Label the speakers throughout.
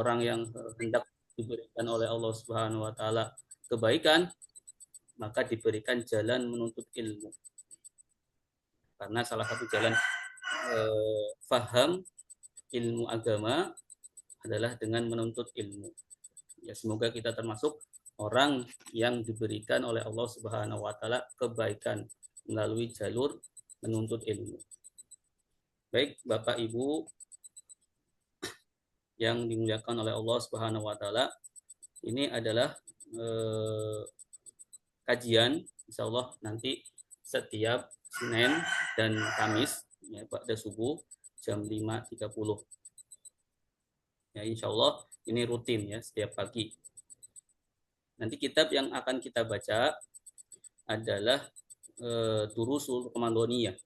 Speaker 1: orang yang hendak diberikan oleh Allah Subhanahu wa taala kebaikan, maka diberikan jalan menuntut ilmu. Karena salah satu jalan faham ilmu agama adalah dengan menuntut ilmu. Ya, semoga kita termasuk orang yang diberikan oleh Allah Subhanahu wa taala kebaikan melalui jalur menuntut ilmu. Baik, Bapak Ibu yang dimuliakan oleh Allah Subhanahu wa taala, ini adalah kajian insyaallah nanti setiap Senin dan Kamis ya, pada subuh jam 5.30. Ya, insya Allah ini rutin ya setiap pagi. Nanti kitab yang akan kita baca adalah Durusul Ramadhaniyah.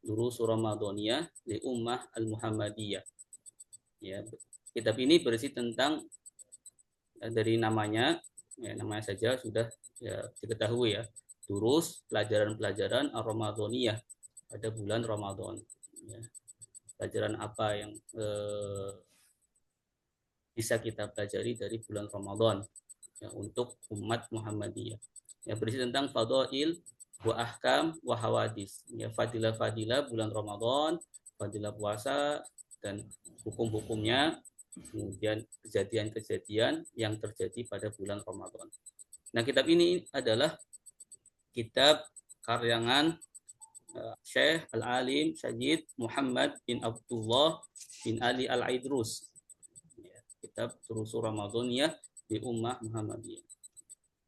Speaker 1: Durusul Ramadhaniyah li Ummah Al-Muhammadiyah. Ya, kitab ini berisi tentang dari namanya, ya, namanya saja sudah ya, diketahui ya. Durus pelajaran-pelajaran Ar-Ramadhaniyah pada bulan Ramadan. Ya. Pelajaran apa yang bisa kita pelajari dari bulan Ramadan ya, untuk umat Muhammadiyah. Ya, berisi tentang fadail wa ahkam wa hawadis. Ya, fadilah-fadilah bulan Ramadan, fadilah puasa dan hukum-hukumnya, kemudian kejadian-kejadian yang terjadi pada bulan Ramadan. Nah, kitab ini adalah kitab karyangan Syekh Al-Alim Syed Muhammad bin Abdullah bin Ali Al-Aidrus. Kitab Durusul Ramadhaniyah di Ummah Muhammadiyah.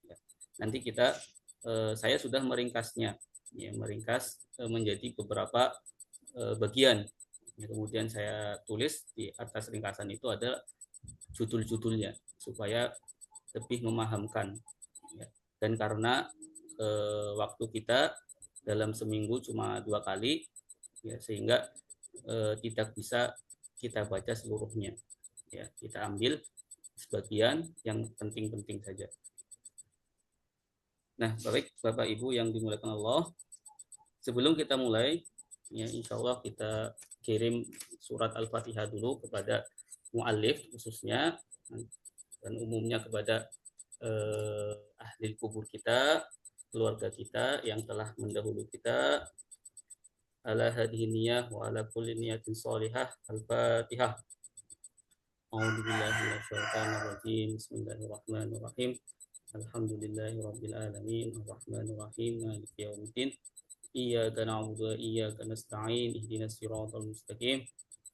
Speaker 1: Ya. Nanti saya sudah meringkasnya, ya, meringkas menjadi beberapa bagian. Ya, kemudian saya tulis di atas ringkasan itu ada judul-judulnya supaya lebih memahamkan. Ya. Dan karena waktu kita dalam seminggu cuma 2 kali, ya, sehingga tidak bisa kita baca seluruhnya. Ya, kita ambil sebagian yang penting-penting saja. Nah, baik Bapak Ibu yang dimuliakan Allah, sebelum kita mulai, ya, insya Allah kita kirim surat Al-Fatihah dulu kepada mu'allif khususnya dan umumnya kepada ahli kubur kita, keluarga kita yang telah mendahului kita. Ala hadhihi niyah wa ala kulli niyatin shalihah. Al-Fatihah. A'udzubillahi minasyaitonir rajim. Bismillahirrahmanirrahim. Alhamdulillahirabbil alamin. Arrahmanir rahim. Maliki yaumiddin. Iyyaka na'budu wa iyyaka nasta'in. Ihdinas siratal mustaqim.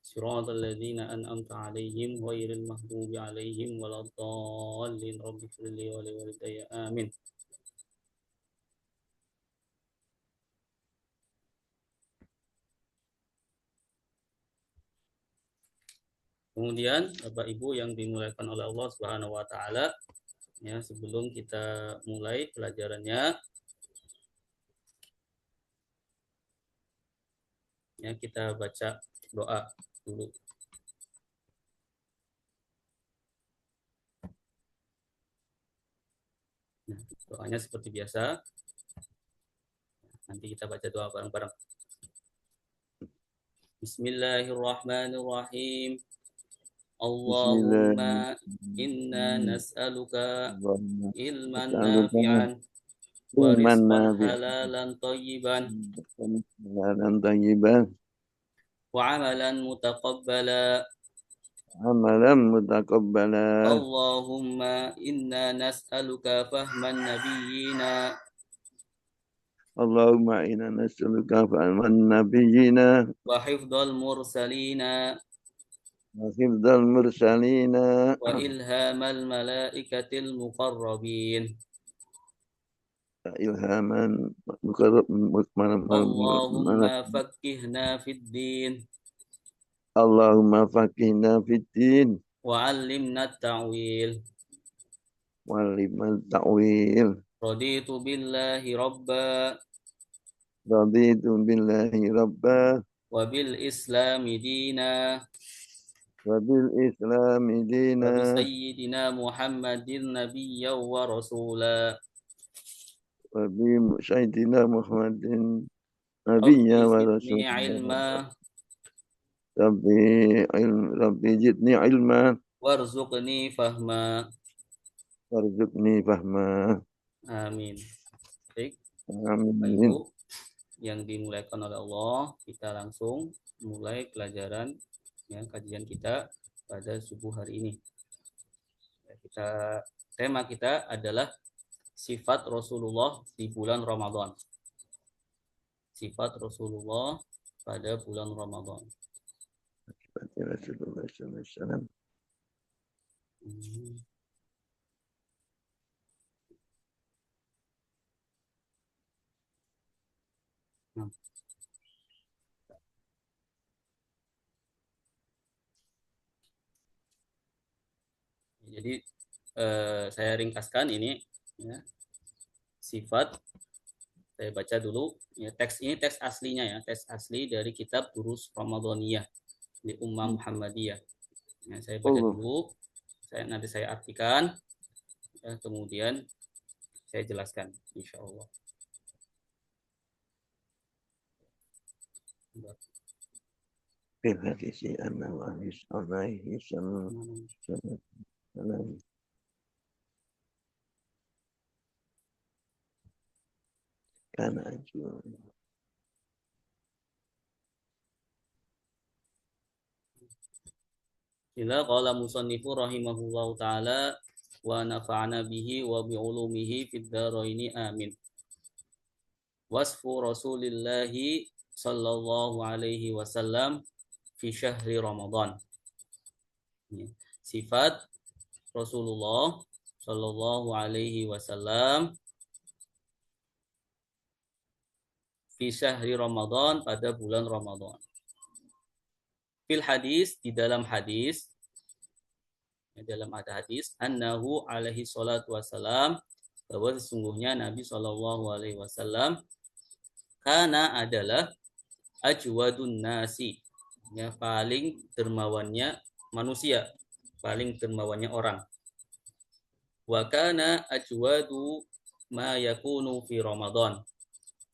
Speaker 1: Siratal ladzina an'amta 'alaihim ghairil maghdubi 'alaihim waladdallin. Rabbighfirli wa liwalidayya. Amin. Kemudian Bapak Ibu yang dimuliakan oleh Allah Subhanahu wa taala, ya, sebelum kita mulai pelajarannya, ya, kita baca doa dulu. Nah, doanya seperti biasa. Nanti kita baca doa bareng-bareng. Bismillahirrahmanirrahim. Allahumma inna nas'aluka ilman nafi'an wa rizqan halalan tayyiban wa amalan mutaqabbala. Allahumma inna nas'aluka fahman nabiyyina
Speaker 2: Allahumma inna nas'aluka fahman nabiyyina
Speaker 1: wa hifdzal mursalina
Speaker 2: وحفظ المرسلين
Speaker 1: وإلهام الملائكة المقربين.
Speaker 2: إلهاما
Speaker 1: اللهم فقهنا في الدين
Speaker 2: اللهم فقهنا في الدين
Speaker 1: وعلمنا التأويل
Speaker 2: وعلمنا التأويل
Speaker 1: رضيت بالله ربا
Speaker 2: رضيت بالله ربا
Speaker 1: وبالإسلام دينا
Speaker 2: وبالإسلام دينا
Speaker 1: وبسيدنا محمد نبيا ورسولا
Speaker 2: وبسيدنا محمد نبيا
Speaker 1: زدني
Speaker 2: ورسولا
Speaker 1: علما
Speaker 2: ربي زدني علما
Speaker 1: warzuqni fahma.
Speaker 2: warzuqni fahma.
Speaker 1: Amin. Baik, Bapak
Speaker 2: Amin.
Speaker 1: Ibu yang dimuliakan oleh Allah, kita langsung mulai pelajaran ya, kajian kita pada subuh hari ini. Tema kita adalah sifat Rasulullah di bulan Ramadan. Sifat Rasulullah pada bulan Ramadan.
Speaker 2: Rasulullah SAW.
Speaker 1: Nah. Jadi saya ringkaskan ini ya, sifat. Saya baca dulu ya, teks ini teks aslinya ya, teks asli dari kitab Durus Ramadaniyah di Ummah Muhammadiyah. Ya, saya baca dulu, nanti saya artikan, ya, kemudian saya jelaskan, insya Allah.
Speaker 2: Bilhadisi anna wa alaihi salam. Kana ajwa.
Speaker 1: Ila qala musannifu rahimahullahu ta'ala wa nafa'ana bihi wa bi'ulumihi fid dharaini amin. Wasfu Rasulillahi sallallahu alaihi wasallam fi syahri Ramadan. Sifat Rasulullah sallallahu alaihi wasallam fi syahri Ramadan pada bulan Ramadan. Fil hadis, di dalam hadis, dalam ada hadis, annahu alaihi salatu wassalam, bahwa sesungguhnya Nabi sallallahu alaihi wasallam kana adalah ajwadun nasi, ya, paling dermawannya manusia, paling dermawannya orang. Wa kana ajwadu ma yakunu fi Ramadan,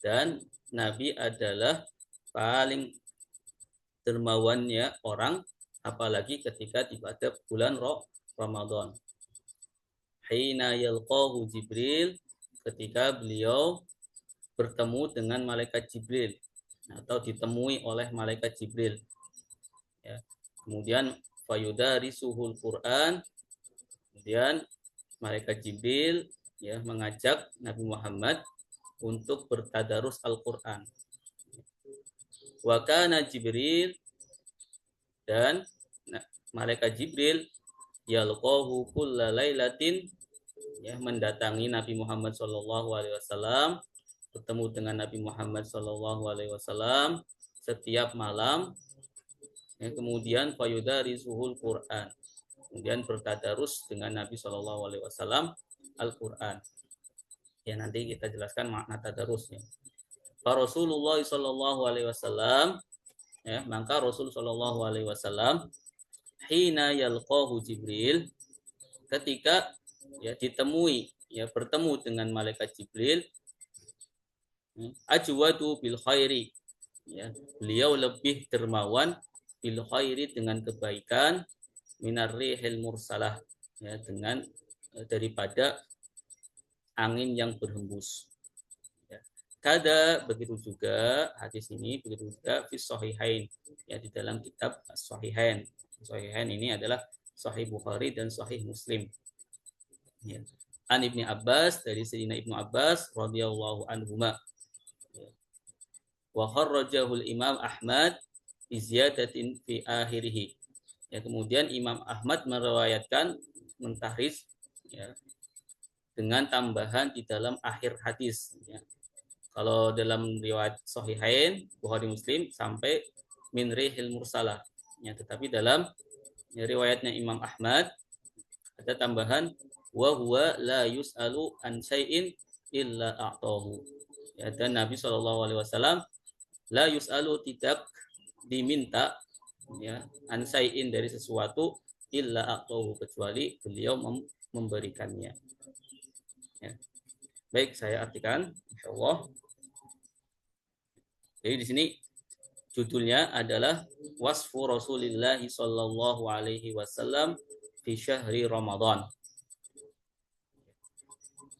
Speaker 1: dan Nabi adalah paling dermawannya orang apalagi ketika pada bulan Ramadan. Hina yalqahu Jibril, ketika beliau bertemu dengan malaikat Jibril atau ditemui oleh malaikat Jibril. Ya. Kemudian fayudarisuhul Quran, kemudian malaikat Jibril ya mengajak Nabi Muhammad untuk bertadarus Al-Quran. Wa kana Jibril, dan malaikat Jibril yalqahu kulla lailatin, ya, mendatangi Nabi Muhammad SAW, bertemu dengan Nabi Muhammad SAW setiap malam, ya, kemudian fayudarisuhul Quran, kemudian bertadarus dengan Nabi SAW Al-Quran. Ya, nanti kita jelaskan makna tadarusnya. Rasulullah SAW, ya, maka Rasul SAW hina yalqahu Jibril, ketika ya ditemui, ya bertemu dengan malaikat Jibril, ajwadu bil khairi, ya, beliau lebih dermawan bil khairi, dengan kebaikan, minar rihil mursalah, ya, dengan daripada angin yang berhembus. Kada, begitu juga hadis ini, begitu juga fi sahihain, ya, di dalam kitab Sahihain. Sahihain ini adalah Sahih Bukhari dan Sahih Muslim. Ya. An Ibni Abbas, dari Sayyidina Ibnu Abbas radhiyallahu anhuma. Wa kharrajahul Imam Ahmad bi ziyadatin fi akhirih. Ya, kemudian Imam Ahmad meriwayatkan, mentahris, ya, dengan tambahan di dalam akhir hadis, ya. Kalau dalam riwayat Sahihain Bukhari Muslim sampai min rihil mursalah, ya, tetapi dalam, ya, riwayatnya Imam Ahmad ada tambahan wa huwa la yus'alu an syai'in illa a'tahu. Ya, dan Nabi SAW la yus'alu, tidak diminta, ya, an syai'in, dari sesuatu, illa a'tahu, kecuali beliau memberikannya. Ya. Baik, saya artikan insyaallah. Jadi di sini judulnya adalah wasfu Rasulillah sallallahu alaihi wasallam fi syahri Ramadan.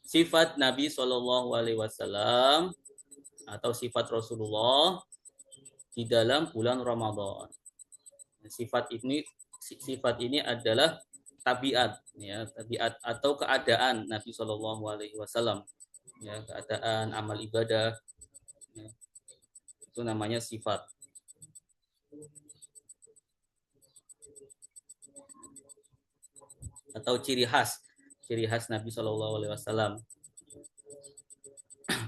Speaker 1: Sifat Nabi Shallallahu Alaihi Wasallam atau sifat Rasulullah di dalam bulan Ramadan. Sifat ini adalah tabiat, ya, tabiat atau keadaan Nabi Shallallahu Alaihi Wasallam, ya, keadaan amal ibadah, ya, itu namanya sifat. Atau ciri khas Nabi Shallallahu Alaihi Wasallam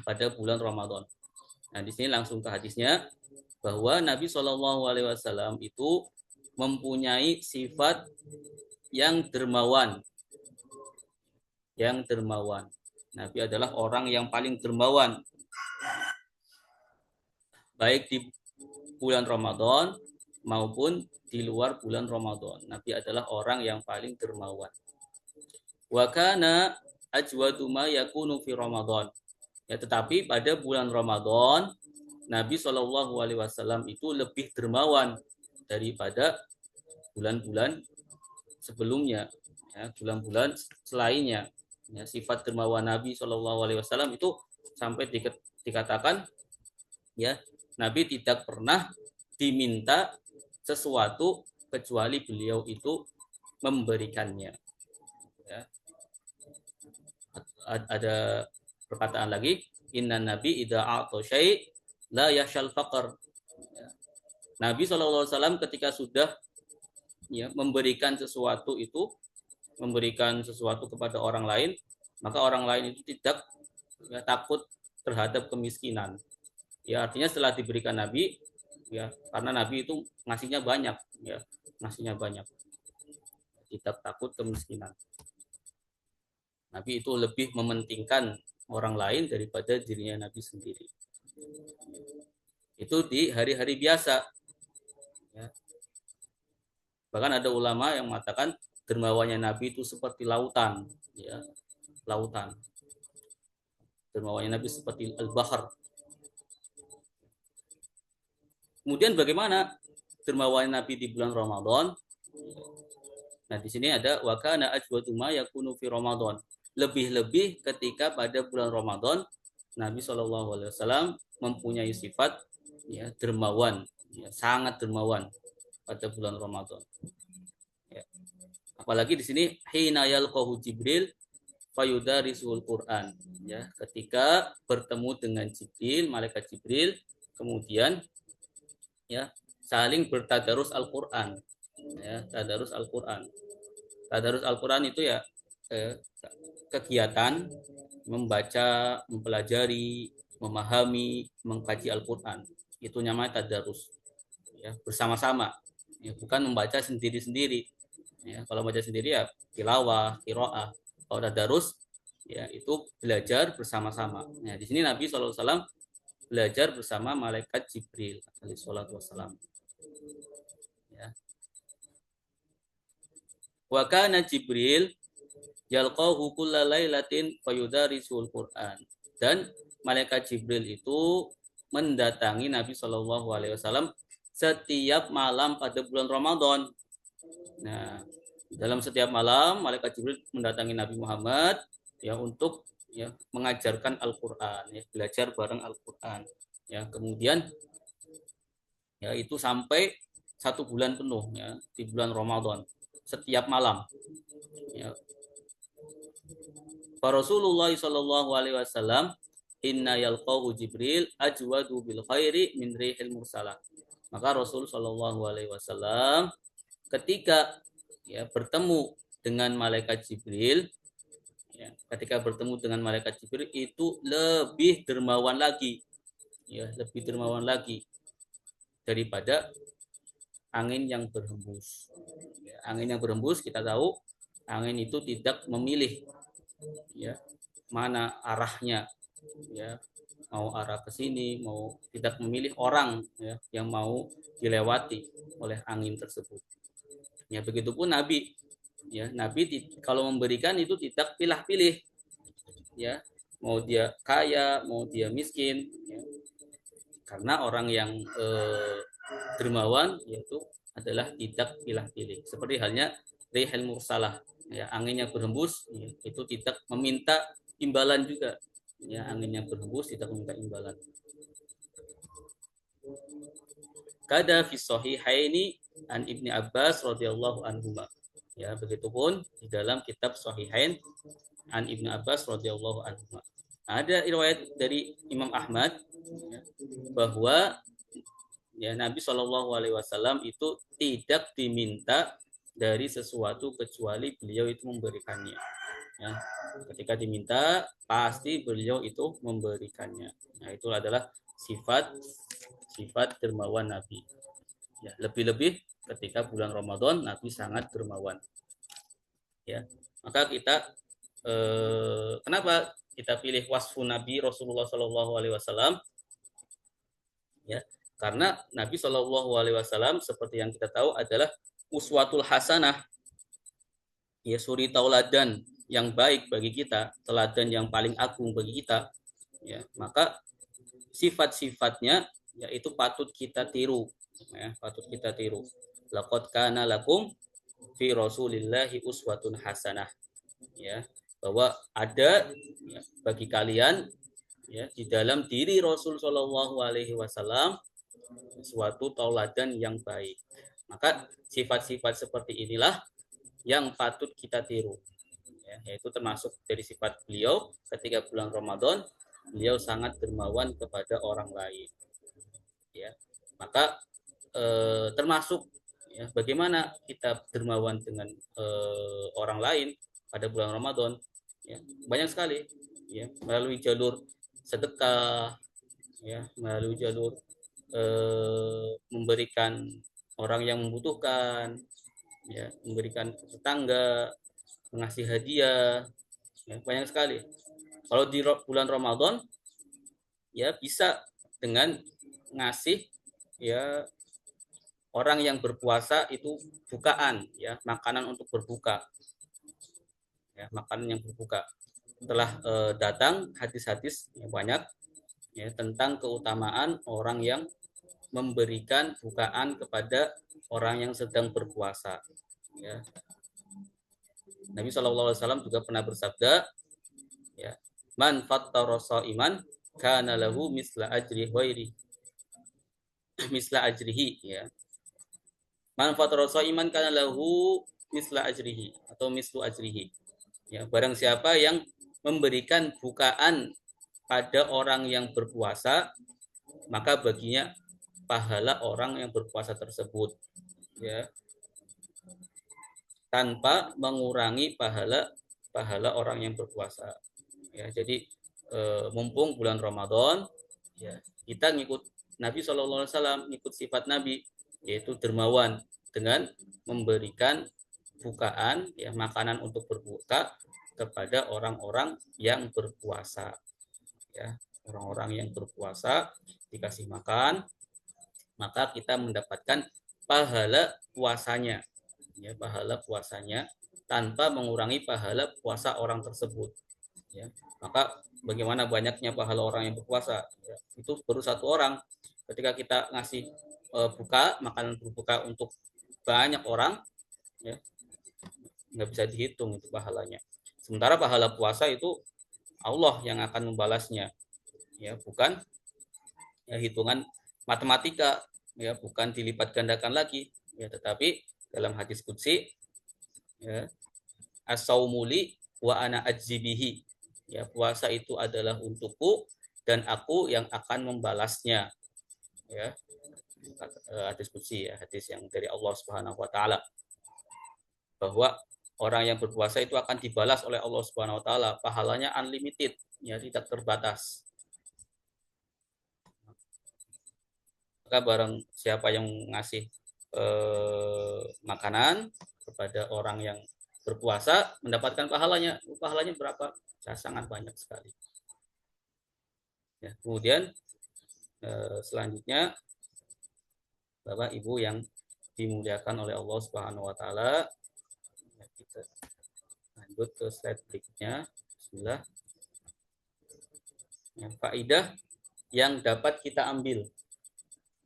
Speaker 1: pada bulan Ramadan. Nah, di sini langsung ke hadisnya bahwa Nabi Shallallahu Alaihi Wasallam itu mempunyai sifat yang dermawan. Nabi adalah orang yang paling dermawan, baik di bulan Ramadan maupun di luar bulan Ramadan. Nabi adalah orang yang paling dermawan. Wa kana ajwadu ma yakunu fi Ramadan. Ya, tetapi pada bulan Ramadan Nabi Shallallahu Alaihi Wasallam itu lebih dermawan daripada bulan-bulan sebelumnya, ya, bulan-bulan selainnya. Ya, sifat dermawan Nabi Shallallahu Alaihi Wasallam itu sampai dikatakan, ya, Nabi tidak pernah diminta sesuatu kecuali beliau itu memberikannya. Ya. Ada perkataan lagi, inna nabi idza a'ta syai' la yashal faqr. Nabi SAW ketika sudah, ya, memberikan sesuatu kepada orang lain, maka orang lain itu tidak, ya, takut terhadap kemiskinan. Ya, artinya setelah diberikan Nabi, ya, karena Nabi itu ngasihnya banyak, ya, tidak takut kemiskinan. Nabi itu lebih mementingkan orang lain daripada dirinya Nabi sendiri. Itu di hari-hari biasa. Ya. Bahkan ada ulama yang mengatakan dermawannya Nabi itu seperti lautan. Ya. Lautan. Dermawannya Nabi seperti al-bahr. Kemudian bagaimana dermawannya Nabi di bulan Ramadan? Nah, di sini ada wa kana ajwadu ma yakunu fi Ramadan. Lebih-lebih ketika pada bulan Ramadan Nabi SAW mempunyai sifat, ya, dermawan, ya, sangat dermawan pada bulan Ramadan. Ya. Apalagi di sini hina yalqahu Jibril fayudarisul Quran, ya, ketika bertemu dengan Jibril, malaikat Jibril, kemudian, ya, saling bertadarus Al-Qur'an, ya, tadarus Al-Qur'an. Tadarus Al-Qur'an itu, ya, kegiatan membaca, mempelajari, memahami, mengkaji Al-Qur'an. Itu namanya tadarus, ya, bersama-sama, ya, bukan membaca sendiri-sendiri. Ya, kalau baca sendiri, ya, tilawah, qiraah. Kalau tadarus, ya, itu belajar bersama-sama. Nah, di sini Nabi SAW belajar bersama malaikat Jibril alaihi salatu wassalam. Ya. Wa kana Jibril yalqahu kulla lailatin fayudarisul Qur'an. Dan malaikat Jibril itu mendatangi Nabi Shallallahu Alaihi Wasallam setiap malam pada bulan Ramadan. Nah, dalam setiap malam malaikat Jibril mendatangi Nabi Muhammad, ya, untuk, ya, mengajarkan Al-Qur'an, ya, belajar bareng Al-Qur'an. Ya, kemudian, ya, itu sampai 1 bulan penuh, ya, di bulan Ramadan setiap malam. Ya. Rasulullah Shallallahu Alaihi Wasallam inna yalqahu Jibril ajwadu bil khairi min rihil mursalah. Maka Rasul Shallallahu Alaihi Wasallam ketika, ya, bertemu dengan malaikat Jibril, ya, ketika bertemu dengan malaikat Jibril itu lebih dermawan lagi, ya, lebih dermawan lagi daripada angin yang berhembus. Ya, angin yang berhembus kita tahu angin itu tidak memilih, ya, mana arahnya, ya, mau arah ke sini, mau tidak memilih orang, ya, yang mau dilewati oleh angin tersebut. Ya, begitupun Nabi, ya, Nabi kalau memberikan itu tidak pilih-pilih, ya, mau dia kaya, mau dia miskin, ya. Karena orang yang dermawan yaitu adalah tidak pilih-pilih. Seperti halnya rihal mursalah, ya, angin yang berhembus, ya, itu tidak meminta imbalan juga, ya, angin yang berhembus tidak meminta imbalan. Kada fi sahihaini an Ibni Abbas radhiyallahu anhu. Ya, begitupun di dalam kitab Sahihain an Ibnu Abbas radhiyallahu anhu. Ada riwayat dari Imam Ahmad, ya, bahwa, ya, Nabi Shallallahu Alaihi Wasallam itu tidak diminta dari sesuatu kecuali beliau itu memberikannya. Ya, ketika diminta pasti beliau itu memberikannya. Nah, itu adalah sifat dermawan Nabi. Ya, lebih-lebih ketika bulan Ramadan Nabi sangat dermawan. Ya, maka kita kenapa kita pilih wasfu Nabi Rasulullah Shallallahu Alaihi Wasallam? Ya, karena Nabi Shallallahu Alaihi Wasallam seperti yang kita tahu adalah uswatul hasanah, ya, suri tauladan yang baik bagi kita, teladan yang paling agung bagi kita. Ya, maka sifat-sifatnya yaitu patut kita tiru, ya, patut kita tiru. Laqad kana lakum fi Rasulillahi uswatun hasanah, ya, bahwa ada, ya, bagi kalian, ya, di dalam diri Rasul Shallallahu Alaihi Wasallam suatu tauladan yang baik. Maka sifat-sifat seperti inilah yang patut kita tiru, ya, yaitu termasuk dari sifat beliau ketika bulan Ramadan, beliau sangat dermawan kepada orang lain. Ya, maka termasuk, ya, bagaimana kita dermawan dengan orang lain pada bulan Ramadan, ya, banyak sekali, ya, melalui jalur sedekah, ya, melalui jalur memberikan orang yang membutuhkan, ya, memberikan tetangga, mengasih hadiah, ya, banyak sekali. Kalau di bulan Ramadan, ya, bisa dengan ngasih, ya, orang yang berpuasa itu bukaan, ya, makanan untuk berbuka, ya, makanan yang berbuka. Telah datang hadis-hadis yang banyak, ya, tentang keutamaan orang yang memberikan bukaan kepada orang yang sedang berpuasa. Ya. Nabi SAW juga pernah bersabda, ya, man fattara shaiman kana lahu misla ajri ghairi misla ajrihi, ya. Man fattara shaiman kana lahu misla ajrihi atau mislu ajrihi. Ya, barang siapa yang memberikan bukaan pada orang yang berpuasa, maka baginya pahala orang yang berpuasa tersebut, ya, tanpa mengurangi pahala orang yang berpuasa. Ya, jadi mumpung bulan Ramadan, ya, kita ngikut Nabi SAW, ngikut sifat Nabi, yaitu dermawan dengan memberikan bukaan, ya, makanan untuk berbuka kepada orang-orang yang berpuasa. Ya, orang-orang yang berpuasa dikasih makan, maka kita mendapatkan pahala puasanya, ya, pahala puasanya tanpa mengurangi pahala puasa orang tersebut. Ya, maka bagaimana banyaknya pahala orang yang berpuasa, ya, itu baru satu orang. Ketika kita ngasih makanan berbuka untuk banyak orang, ya, nggak bisa dihitung itu pahalanya. Sementara pahala puasa itu Allah yang akan membalasnya, ya, bukan, ya, hitungan matematika, ya, bukan dilipat gandakan lagi, ya, tetapi dalam hadis qudsi, ya, as-saumuli wa ana ajzibihi, ya, puasa itu adalah untukku dan aku yang akan membalasnya, ya, hadis qudsi, ya, hadis yang dari Allah Subhanahu wa taala, bahwa orang yang berpuasa itu akan dibalas oleh Allah Subhanahu wa taala, pahalanya unlimited, ya, tidak terbatas. Maka barang siapa yang ngasih makanan kepada orang yang berpuasa, mendapatkan pahalanya. Pahalanya berapa? Sangat banyak sekali. Ya, kemudian selanjutnya, Bapak Ibu yang dimuliakan oleh Allah Subhanahu wa taala, ya, kita lanjut ke slide berikutnya. Bismillah. Ya, faidah yang dapat kita ambil,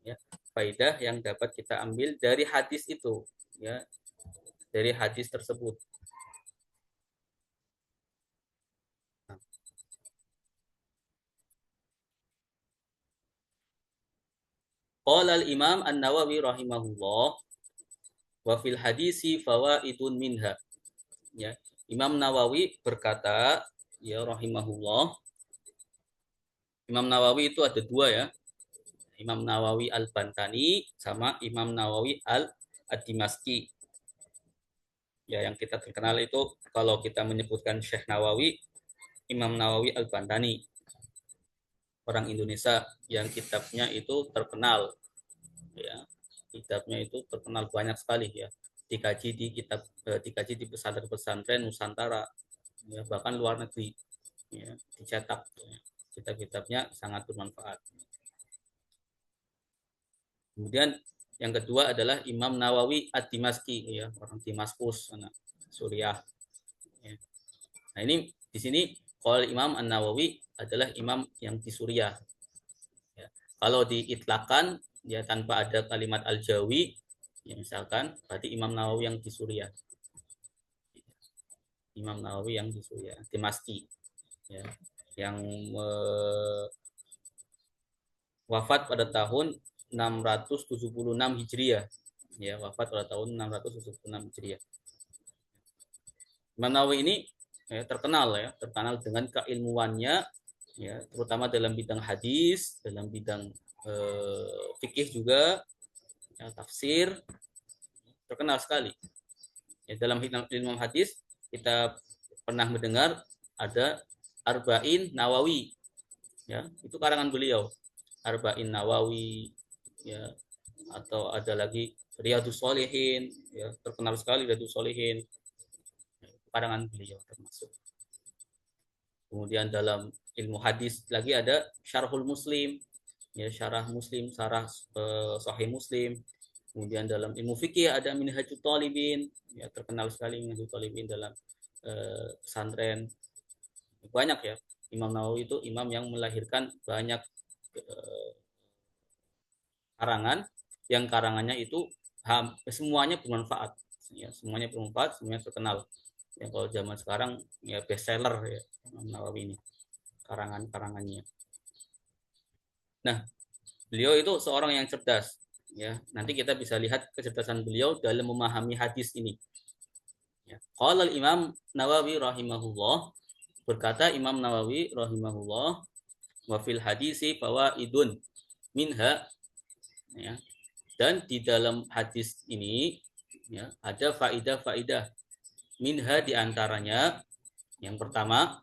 Speaker 1: ya, faidah yang dapat kita ambil dari hadis itu, ya, dari hadis tersebut. Qala al-Imam An-Nawawi rahimahullah wa fil hadisi fawaidun minha. Ya, Imam Nawawi berkata, ya rahimahullah. Imam Nawawi itu ada dua ya. Imam Nawawi Al-Bantani sama Imam Nawawi Ad-Dimashqi. Ya, yang kita terkenal itu kalau kita menyebutkan Syekh Nawawi, Imam Nawawi Al-Bantani. Orang Indonesia yang kitabnya itu terkenal. Ya, kitabnya itu terkenal banyak sekali ya. Dikaji di pesantren-pesantren Nusantara, ya, bahkan luar negeri. Ya, dicetak. Ya. Kitab-kitabnya sangat bermanfaat. Kemudian yang kedua adalah Imam Nawawi Ad-Dimashqi, ya, orang Damaskus, Suriah. Ya. Nah ini di sini kalau Imam An-Nawawi adalah imam yang di Suriah. Ya. Kalau diitlakan ya tanpa ada kalimat Al-Jawi, ya misalkan berarti Imam Nawawi yang di Suriah. Imam Nawawi yang di Suriah, Dimashqi. Ya. Yang wafat pada tahun 676 Hijriah. Ya, wafat pada tahun 676 Hijriah. Imam Nawawi ini terkenal dengan keilmuannya ya, terutama dalam bidang hadis, dalam bidang fikih juga, ya, tafsir, terkenal sekali. Ya, dalam ilmu hadis kita pernah mendengar ada Arba'in Nawawi. Ya, itu karangan beliau. Arba'in Nawawi, ya, atau ada lagi Riyadhus Shalihin, ya, terkenal sekali Riyadhus Shalihin, karangan beliau termasuk. Kemudian dalam ilmu hadis lagi ada Syarhul Muslim, ya, syarah Muslim, syarah Sahih Muslim. Kemudian dalam ilmu fikih ada Minhajut Thalibin, ya, terkenal sekali Minhajut Thalibin dalam pesantren. Banyak ya, Imam Nawawi itu imam yang melahirkan banyak karangan, yang karangannya itu semuanya bermanfaat, ya, semuanya bermanfaat, semuanya terkenal. Ya, kalau zaman sekarang ya bestseller ya Imam Nawawi ini karangannya. Nah, beliau itu seorang yang cerdas, ya. Nanti kita bisa lihat kecerdasan beliau dalam memahami hadis ini. Ya. Qala Imam Nawawi rahimahullah, berkata Imam Nawawi rahimahullah, wa fil hadisi fawaidun minha, ya. Dan di dalam hadis ini ya ada faidah-faidah. Minha diantaranya yang pertama,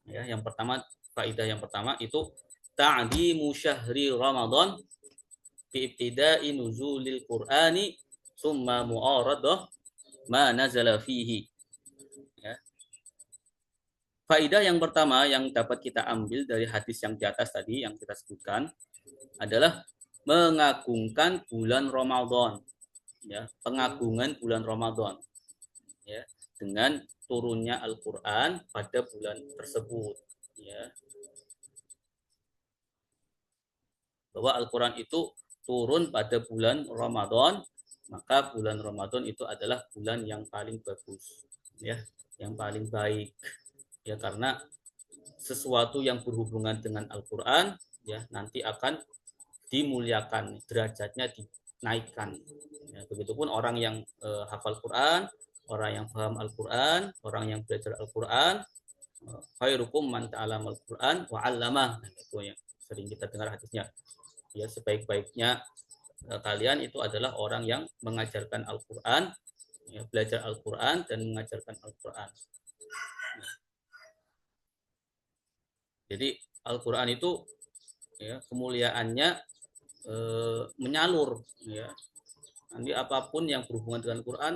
Speaker 1: ya, faidah yang pertama itu ta'dimu syahri Ramadan fi ibtida'i nuzulil Qur'ani summa mu'aradah ma nazala fihi. Ya. Faidah yang pertama yang dapat kita ambil dari hadis yang di atas tadi yang kita sebutkan adalah mengagungkan bulan Ramadan, ya, pengagungan bulan Ramadan, ya, dengan turunnya Al-Qur'an pada bulan tersebut, ya. Bahwa Al-Qur'an itu turun pada bulan Ramadan, maka bulan Ramadan itu adalah bulan yang paling bagus, ya, yang paling baik, ya, karena sesuatu yang berhubungan dengan Al-Qur'an, ya, nanti akan dimuliakan, derajatnya dinaikkan. Ya, begitupun orang yang hafal Quran, orang yang paham Al-Quran, orang yang belajar Al-Quran. Khairukum man ta'allama Al-Quran wa 'allamah. Nah, itu yang sering kita dengar hadisnya. Ya, sebaik-baiknya kalian itu adalah orang yang mengajarkan Al-Quran, ya, belajar Al-Quran dan mengajarkan Al-Quran. Jadi Al-Quran itu, ya, kemuliaannya menyalur, ya. Nanti apapun yang berhubungan dengan Quran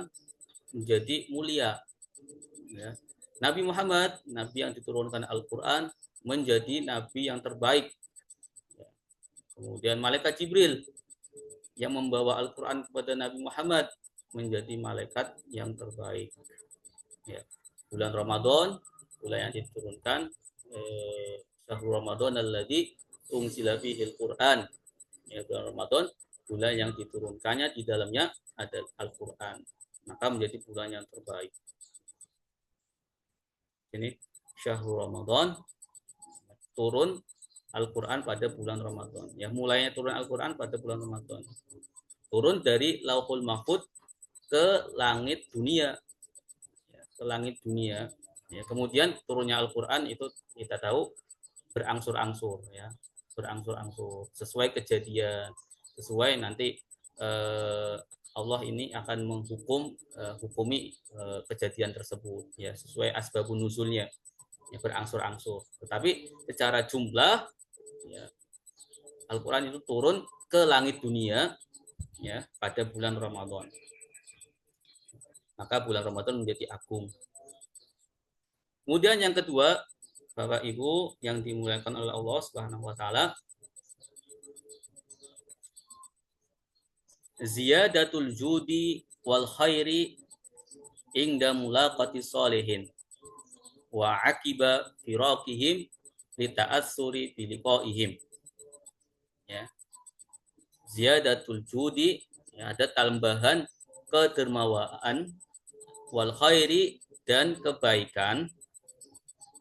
Speaker 1: menjadi mulia, ya. Nabi Muhammad, nabi yang diturunkan Al-Quran, menjadi nabi yang terbaik, ya. Kemudian malaikat Jibril yang membawa Al-Quran kepada Nabi Muhammad menjadi malaikat yang terbaik, ya. Bulan Ramadan, bulan yang diturunkan syahrul Ramadan alladzi unzila fihil Quran, ya, bulan Ramadan, bulan yang diturunkannya di dalamnya ada Al-Quran. maka menjadi bulan yang terbaik. Ini syahrul Ramadan, turun Al-Quran pada bulan Ramadan. Ya, mulainya turun Al-Quran pada bulan Ramadan. Turun dari Lauhul Mahfud ke langit dunia. Ya, ke langit dunia. Ya, kemudian turunnya Al-Quran itu kita tahu berangsur-angsur, ya, berangsur-angsur sesuai kejadian, sesuai nanti Allah ini akan hukumi kejadian tersebut, ya, sesuai asbabun nuzulnya, ya, berangsur-angsur. Tetapi secara jumlah, ya, Al-Quran itu turun ke langit dunia, ya, pada bulan Ramadan. Maka bulan Ramadan menjadi agung. Kemudian yang kedua, Bapak Ibu yang dimuliakan oleh Allah Subhanahu wa taala, ziyadatul judi wal khairi inda mulaqati sholihin wa akiba firaqihim lita'assuri biliqaihim. Ya. Ziyadatul judi, ya, ada tambahan kedermawaan, wal khairi, dan kebaikan,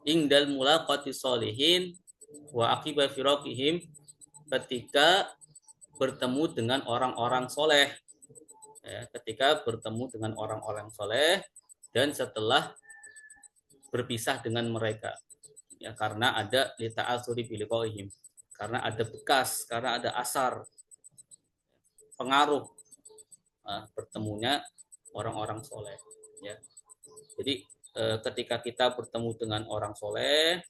Speaker 1: ingdal mulaqati sholihin wa akiba firaqihim, ketika bertemu dengan orang-orang soleh, ya, ketika bertemu dengan orang-orang soleh dan setelah berpisah dengan mereka, ya, karena ada lita'atsuri biliqaihim, karena ada bekas, karena ada asar pengaruh bertemunya orang-orang soleh, ya. Jadi ketika kita bertemu dengan orang soleh,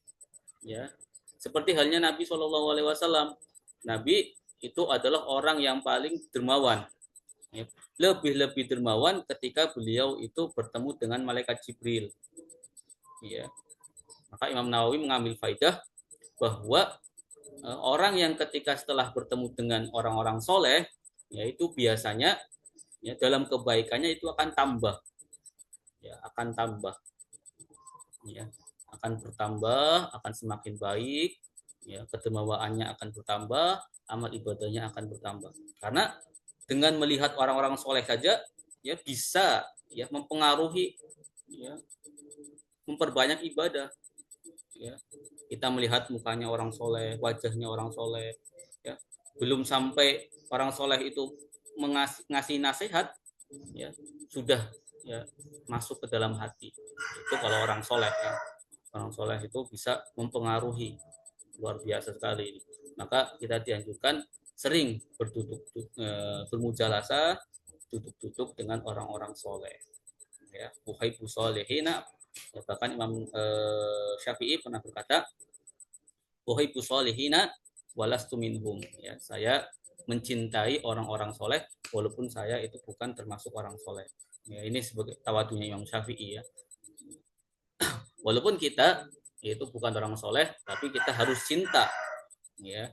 Speaker 1: ya, seperti halnya Nabi SAW. Nabi itu adalah orang yang paling dermawan, ya. Lebih-lebih dermawan ketika beliau itu bertemu dengan malaikat Jibril, ya. Maka Imam Nawawi mengambil faidah bahwa orang yang ketika setelah bertemu dengan orang-orang soleh, yaitu biasanya, ya, dalam kebaikannya itu akan tambah, ya, akan tambah, ya, akan bertambah, akan semakin baik, ya, kedermawaannya akan bertambah, amal ibadahnya akan bertambah. Karena dengan melihat orang-orang soleh saja, ya, bisa, ya, mempengaruhi, ya, memperbanyak ibadah, ya. Kita melihat mukanya orang soleh, wajahnya orang soleh, ya, belum sampai orang soleh itu ngasih nasihat, ya, sudah, ya, masuk ke dalam hati. Itu kalau orang soleh, ya. Orang soleh itu bisa mempengaruhi luar biasa sekali. Maka kita dianjurkan sering bermujalasah, duduk-duduk dengan orang-orang soleh, ya. Uhibbu sholihina, ya, bahkan Imam Syafi'i pernah berkata, uhibbu sholihina walastu minhum, ya, saya mencintai orang-orang soleh walaupun saya itu bukan termasuk orang soleh. Ya, ini sebagai tawadunya Imam Syafi'i, ya. Walaupun kita itu bukan orang soleh, tapi kita harus cinta, ya,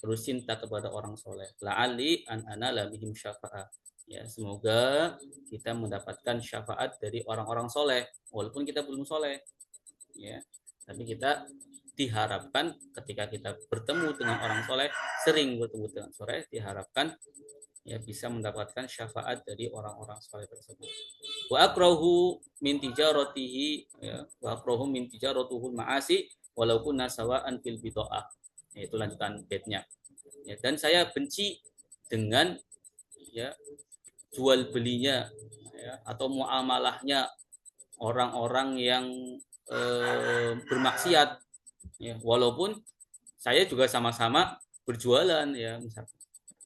Speaker 1: harus cinta kepada orang soleh. La'ali an anala bihim syafa'ah, ya, semoga kita mendapatkan syafaat dari orang-orang soleh walaupun kita belum soleh, ya, tapi kita diharapkan ketika kita bertemu dengan orang soleh, sering bertemu dengan soleh, diharapkan, ya, bisa mendapatkan syafaat dari orang-orang soleh tersebut. Wa akrahu min tijaratihi, ya, wa akrahu min tijaratuhul ma'asi walau kunna sawa'an fil bid'ah. Itu lanjutan baitnya. Ya, dan saya benci dengan, ya, jual belinya, ya, atau muamalahnya orang-orang yang bermaksiat, ya, walaupun saya juga sama-sama berjualan, ya, misalnya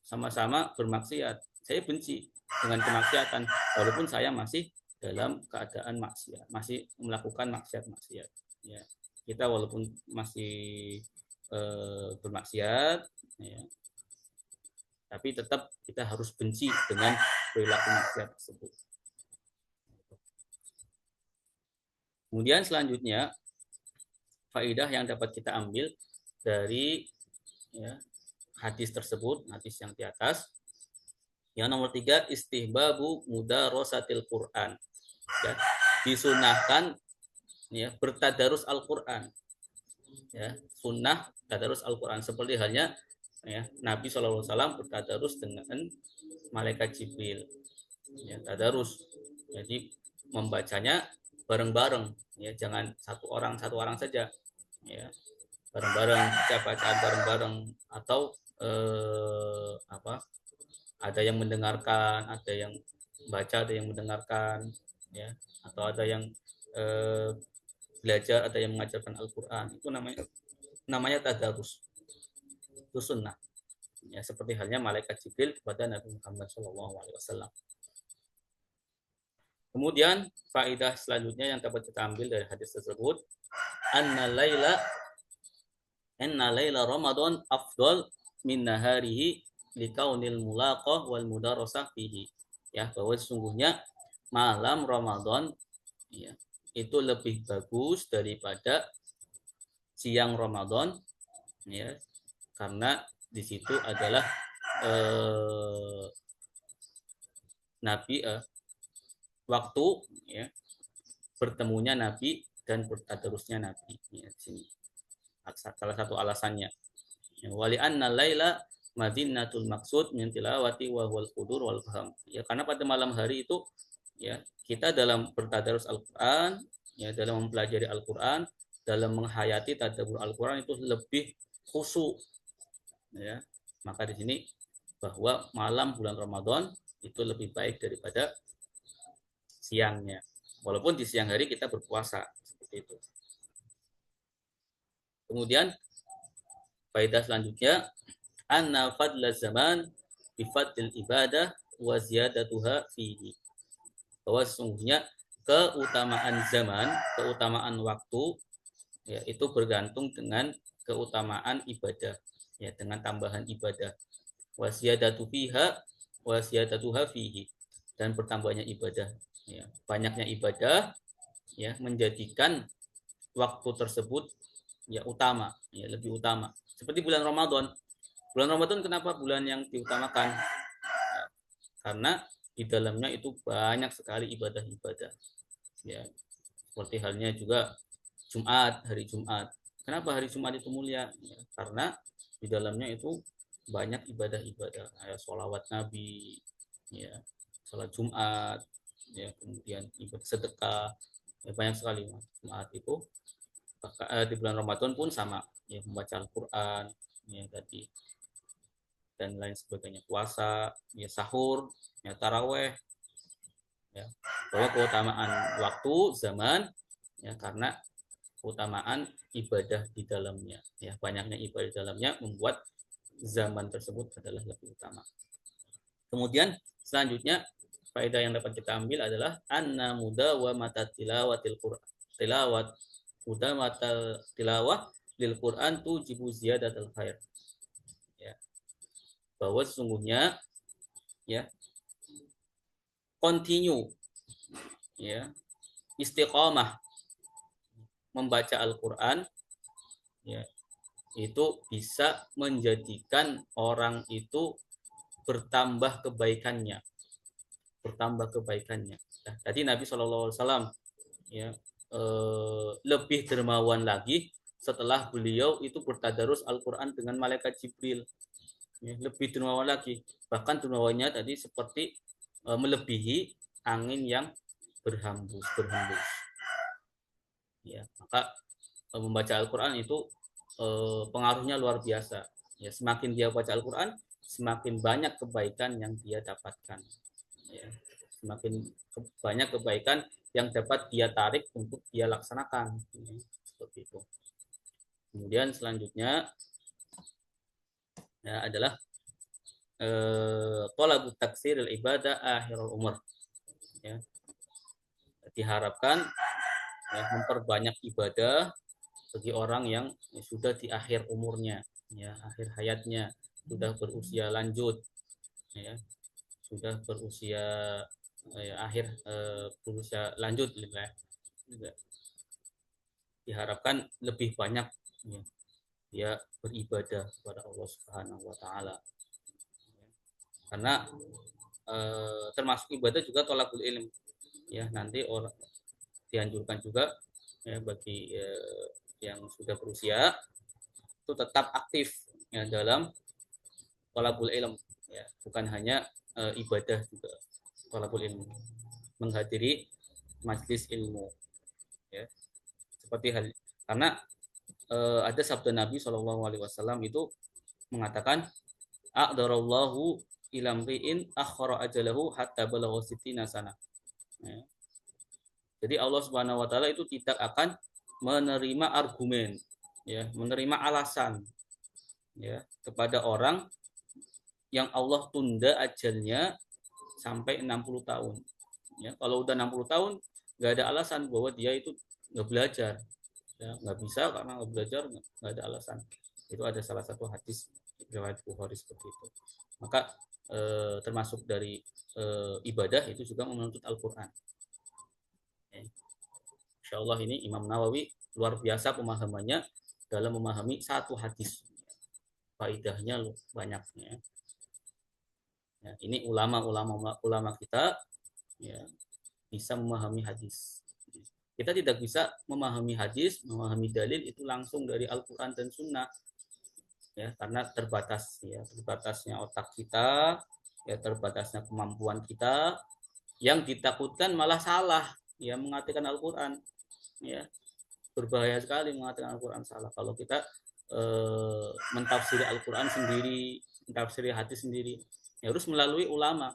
Speaker 1: sama-sama bermaksiat, saya benci dengan kemaksiatan walaupun saya masih dalam keadaan maksiat, masih melakukan maksiat-maksiat, ya. Kita walaupun masih bermaksiat, ya, tapi tetap kita harus benci dengan perilaku maksiat tersebut. Kemudian selanjutnya, faedah yang dapat kita ambil dari, ya, hadis tersebut, hadis yang di atas. Yang nomor 3, istihbabu mudarasatil Quran, ya, disunahkan, ya, bertadarus Al-Quran, ya, sunnah tadarus Al-Quran, seperti halnya, ya, Nabi SAW bertadarus dengan malaikat Jibril, ya, tadarus, Jadi membacanya bareng-bareng, ya, jangan satu orang saja, ya, bareng-bareng, bacaan bareng-bareng, atau ada yang mendengarkan, ada yang baca, ada yang mendengarkan, ya, atau ada yang eh, belajar, ada yang mengajarkan Al-Quran. Itu namanya tadarus, itu sunnah. Ya, seperti halnya malaikat Jibril kepada Nabi Muhammad SAW. Kemudian faedah selanjutnya yang dapat kita ambil dari hadis tersebut, anna laila Ramadan afdal min naharihi likaunil mulaqah wal mudarasah fihi. Ya, bahwa sesungguhnya malam Ramadan, ya, itu lebih bagus daripada siang Ramadan, ya, karena di situ adalah Nabi waktu, ya, bertemunya Nabi dan bertadarusnya Nabi, ya, di sini salah satu alasannya. Wali anna laila madinatul maksud min tilawati wa wal qudur wal faham. Ya, karena pada malam hari itu, ya, kita dalam bertadarus Al-Qur'an, ya, dalam mempelajari Al-Qur'an, dalam menghayati tadabbur Al-Qur'an itu lebih khusyuk, ya. Maka di sini bahwa malam bulan Ramadan itu lebih baik daripada siangnya. Walaupun di siang hari kita berpuasa, seperti itu. Kemudian faedah selanjutnya, anna fadla zaman bifadil ibadah wa ziyadatuha fihi. Bahwa sesungguhnya keutamaan zaman, keutamaan waktu, ya, itu bergantung dengan keutamaan ibadah, ya, dengan tambahan ibadah. Wa ziyadatu fiha wa ziyadatuha fihi, dan bertambahnya ibadah, ya, banyaknya ibadah, ya, menjadikan waktu tersebut, ya, utama, ya, lebih utama. Seperti bulan Ramadan. Bulan Ramadan kenapa bulan yang diutamakan? Karena di dalamnya itu banyak sekali ibadah-ibadah. Ya, seperti halnya juga Jumat, hari Jumat. Kenapa hari Jumat itu mulia? Ya, karena di dalamnya itu banyak ibadah-ibadah, ya, sholawat Nabi, ya, sholat Jumat, ya, kemudian ibadah sedekah, ya, banyak sekali Jumat itu. Di bulan Ramadan pun sama, ya, membaca Al-Quran, ya, tadi, dan lain sebagainya, puasa, ya, sahur, ya, taraweh, ya, bahwa keutamaan waktu zaman, ya, karena keutamaan ibadah di dalamnya, ya, banyaknya ibadah di dalamnya membuat zaman tersebut adalah lebih utama. Kemudian selanjutnya faedah yang dapat kita ambil adalah anna muda wa mata tilawatil Qur'an, tilawat muda mata tilawah lil Qur'an tujibu ziyadatul khair. Ya, bahwa sesungguhnya, ya, continue, ya, istiqomah membaca Al-Qur'an, ya, itu bisa menjadikan orang itu bertambah kebaikannya, Nah, tadi Nabi SAW, ya, lebih dermawan lagi setelah beliau itu bertadarus Al-Quran dengan malaikat Jibril, ya, lebih dermawan lagi, bahkan dermawannya tadi seperti melebihi angin yang berhembus, ya. Maka membaca Al-Quran itu pengaruhnya luar biasa, ya, semakin dia baca Al-Quran semakin banyak kebaikan yang dia dapatkan, ya, semakin banyak kebaikan yang dapat dia tarik untuk dia laksanakan, ya, seperti itu. Kemudian selanjutnya, ya, adalah talabut taksiril ibadah akhirul umur, ya, diharapkan, ya, memperbanyak ibadah bagi orang yang, ya, sudah di akhir umurnya, ya, akhir hayatnya, sudah berusia lanjut, ya, sudah berusia, ya, akhir berusia lanjut, ya, juga diharapkan lebih banyak, ya, dia beribadah kepada Allah Subhanahu wa taala. Karena termasuk ibadah juga tolakul ilm, ya, nanti orang dianjurkan juga, ya, bagi yang sudah berusia itu tetap aktif, ya, dalam tolakul ilm, ya, bukan hanya ibadah juga tolakul ilm. menghadiri majelis ilmu, ya. Seperti hal karena ada sabda Nabi Shallallahu Alaihi Wasallam itu mengatakan aqdarallahu ilamriin akhara ajalahu hatta balagha sittina sana. Ya. Jadi Allah Subhanahu wa taala itu tidak akan menerima argumen, ya, menerima alasan, ya, kepada orang yang Allah tunda ajalnya sampai 60 tahun. Ya, kalau udah 60 tahun nggak ada alasan bahwa dia itu nggak belajar, ya, nggak bisa karena nggak belajar, nggak ada alasan. Itu ada salah satu hadis riwayat Bukhari seperti itu. Maka termasuk dari ibadah itu juga menuntut Al-Quran. Insya Allah ini Imam Nawawi luar biasa pemahamannya dalam memahami satu hadis. Faidahnya banyaknya. Ya, ini ulama kita, ya, bisa memahami hadis. Kita tidak bisa memahami hadis, memahami dalil itu langsung dari Al-Quran dan Sunnah, ya, karena terbatas, ya, terbatasnya otak kita, ya, terbatasnya kemampuan kita. Yang ditakutkan malah salah, ya, mengartikan Al-Quran, ya, berbahaya sekali mengatakan Al-Quran salah. Kalau kita mentafsiri Al-Quran sendiri, mentafsiri hadis sendiri, ya harus melalui ulama,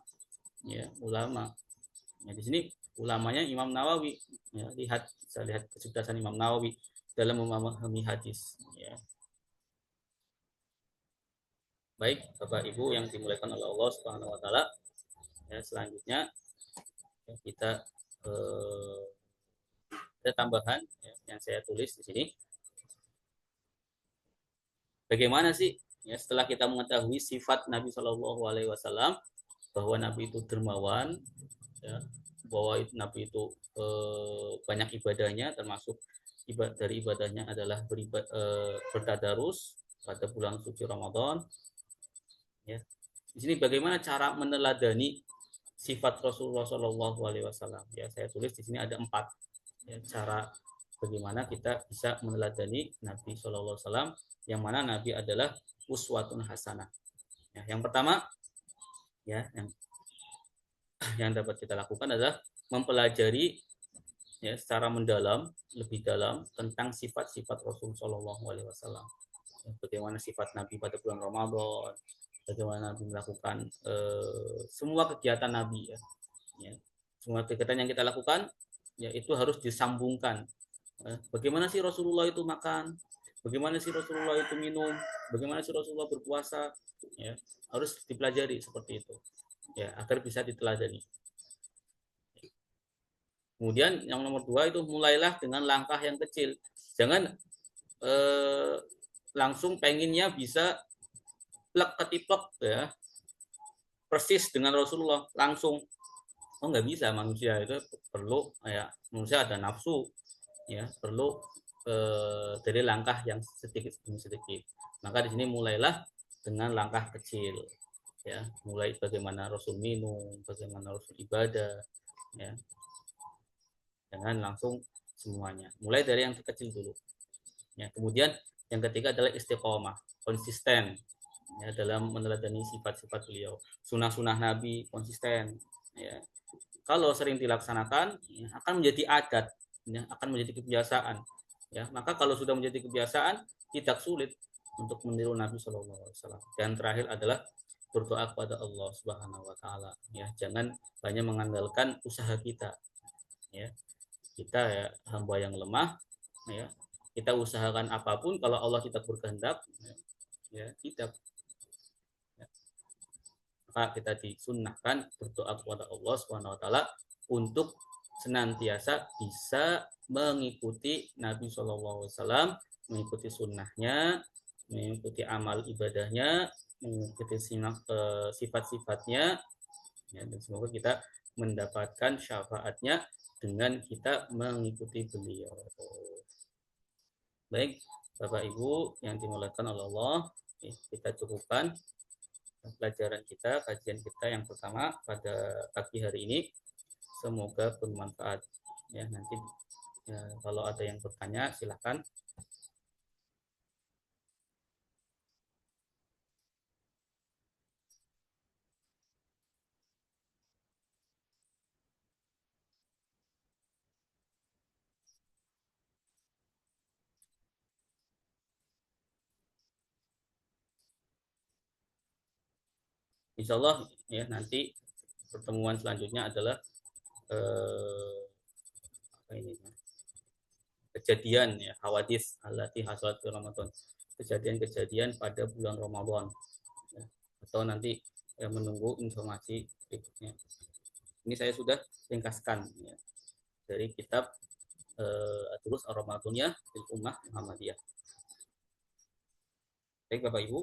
Speaker 1: ya, ulama. Ya, di sini ulamanya Imam Nawawi, ya, saya lihat kecerdasan Imam Nawawi dalam memahami hadis, ya. Baik, Bapak Ibu yang dimuliakan oleh Allah Subhanahu wa taala, ya, selanjutnya ya, kita ada tambahan, ya, yang saya tulis di sini. Bagaimana sih, ya, setelah kita mengetahui sifat Nabi Shallallahu Alaihi Wasallam bahwa Nabi itu dermawan, ya, bahwa Nabi itu banyak ibadahnya, termasuk dari ibadahnya adalah bertadarus pada bulan suci Ramadan. Ya. Di sini bagaimana cara meneladani sifat Rasulullah Shallallahu Alaihi Wasallam? Ya, saya tulis di sini ada 4, ya, cara bagaimana kita bisa meneladani Nabi Shallallahu Alaihi Wasallam, yang mana Nabi adalah uswatun hasanah. Ya, yang pertama, ya, yang dapat kita lakukan adalah mempelajari, ya, secara mendalam, lebih dalam tentang sifat-sifat Rasul Shallallahu Alaihi Wasallam. Ya, bagaimana sifat Nabi pada bulan Ramadan, bagaimana Nabi melakukan semua kegiatan Nabi, ya. Ya, semua kegiatan yang kita lakukan, ya, itu harus disambungkan. Bagaimana sih Rasulullah itu makan? Bagaimana sih Rasulullah itu minum? Bagaimana sih Rasulullah berpuasa? Ya, harus dipelajari seperti itu, ya, agar bisa diteladani. Kemudian yang nomor 2 itu mulailah dengan langkah yang kecil. Jangan langsung pengennya bisa plek ketiplek, ya, persis dengan Rasulullah langsung. Oh, nggak bisa, manusia itu perlu, ya, manusia ada nafsu, ya, perlu dari langkah yang sedikit demi sedikit. Maka di sini mulailah dengan langkah kecil, ya, mulai bagaimana Rasul minum, bagaimana Rasul ibadah, ya, jangan langsung semuanya, mulai dari yang kecil dulu, ya. Kemudian yang ketiga adalah istiqomah, konsisten, ya, dalam meneladani sifat-sifat beliau, sunnah-sunnah Nabi konsisten, ya. Kalau sering dilaksanakan, ya, akan menjadi adat, ya, akan menjadi kebiasaan, ya. Maka kalau sudah menjadi kebiasaan, tidak sulit untuk meniru Nabi Shallallahu Alaihi Wasallam. Dan terakhir adalah berdoa kepada Allah Subhanahu Wa Taala, ya. Jangan hanya mengandalkan usaha kita, ya. Kita, ya, hamba yang lemah, ya. Kita usahakan apapun, kalau Allah tidak berkehendak, ya, tidak. Maka kita disunnahkan berdoa kepada Allah Subhanahu Wa Taala untuk senantiasa bisa mengikuti Nabi Shallallahu Alaihi Wasallam, mengikuti sunnahnya, mengikuti amal ibadahnya, mengikuti sifat-sifatnya, ya, dan semoga kita mendapatkan syafaatnya dengan kita mengikuti beliau. Baik, Bapak Ibu yang dimuliakan oleh Allah, kita cukupkan pelajaran kita, kajian kita yang pertama pada pagi hari ini. Semoga bermanfaat, ya. Nanti, ya, kalau ada yang bertanya silakan. Insya Allah ya nanti pertemuan selanjutnya adalah apa ini kejadian ya hawadis allati hasalat fi Ramadan, kejadian-kejadian pada bulan Ramadan ya. Atau nanti menunggu informasi berikutnya. Ini saya sudah ringkaskan ya, dari kitab Ad-Durus Ar-Ramadaniyah fil Ummah Muhammadiyah. Baik Bapak Ibu,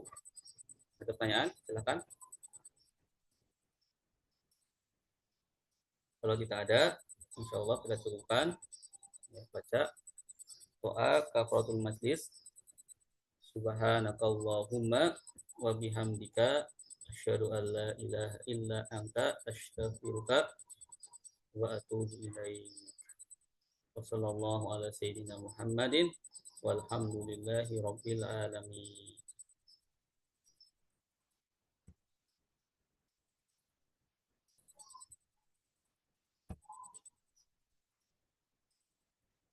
Speaker 1: ada pertanyaan? Silakan. Kalau tidak ada, insya Allah kita cukupkan. Ya, baca doa kafaratul majlis. Subhanakallahumma wa bihamdika asyhadu an la ilaha illa anta astaghfiruka wa atubu ilaik. Wassallallahu ala sayyidina Muhammadin walhamdulillahi rabbil alamin.